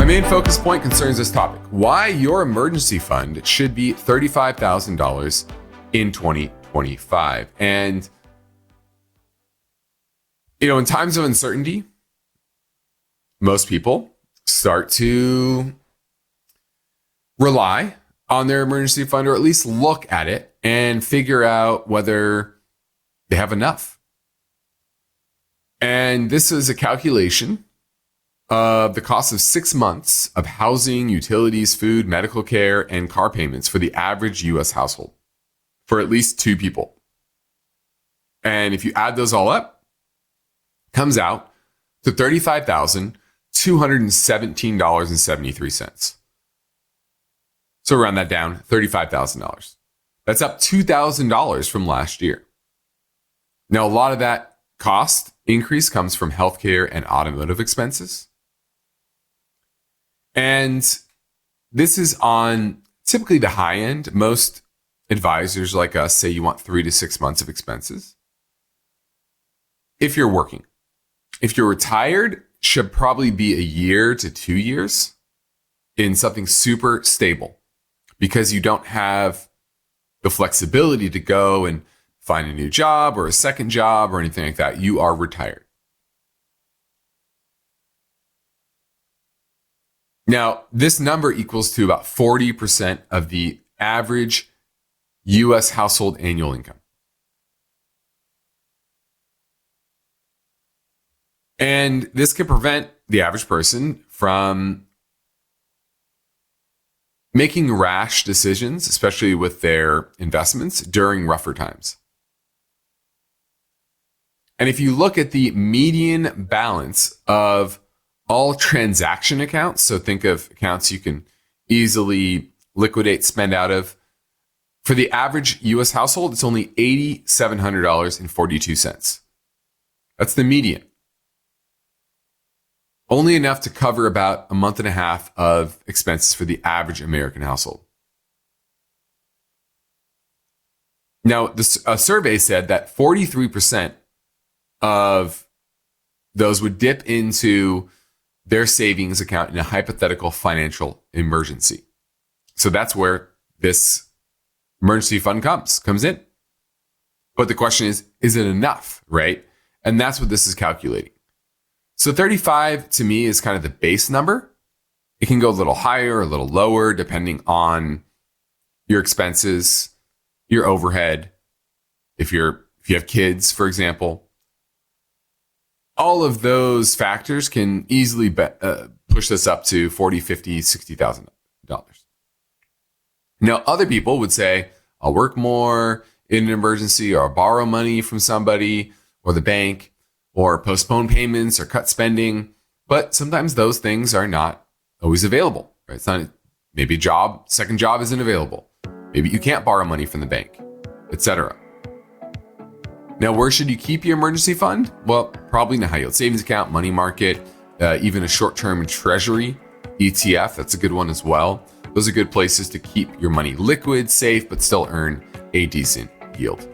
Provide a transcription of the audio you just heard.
main focus point concerns this topic: why your emergency fund should be $35,000 in 2025. And, in times of uncertainty, most people start to rely on their emergency fund, or at least look at it and figure out whether they have enough. And this is a calculation of the cost of 6 months of housing, utilities, food, medical care, and car payments for the average US household for at least 2 people. And if you add those all up, it comes out to $35,217.73. So round that down, $35,000. That's up $2,000 from last year. Now, a lot of that cost increase comes from healthcare and automotive expenses. And this is on typically the high end. Most advisors like us say you want 3 to 6 months of expenses. If you're working, if you're retired, should probably be a year to 2 years in something super stable, because you don't have the flexibility to go and find a new job or a second job or anything like that. You are retired. Now, this number equals to about 40% of the average US household annual income. And this can prevent the average person from making rash decisions, especially with their investments during rougher times. And if you look at the median balance of all transaction accounts, so think of accounts you can easily liquidate, spend out of, for the average US household, it's only $8,700.42. That's the median. Only enough to cover about a month and a half of expenses for the average American household. Now, a survey said that 43% of those would dip into their savings account in a hypothetical financial emergency. So that's where this emergency fund comes in. But the question is it enough, right? And that's what this is calculating. So 35 to me is kind of the base number. It can go a little higher or a little lower depending on your expenses, your overhead. If you have kids, for example, all of those factors can easily push this up to $40,000, $50,000, $60,000. Now, other people would say, I'll work more in an emergency, or I'll borrow money from somebody or the bank, or postpone payments or cut spending. But sometimes those things are not always available, right? It's not, maybe second job isn't available. Maybe you can't borrow money from the bank, etc. Now, where should you keep your emergency fund? Well, probably in a high yield savings account, money market, even a short-term treasury ETF. That's a good one as well. Those are good places to keep your money liquid, safe, but still earn a decent yield.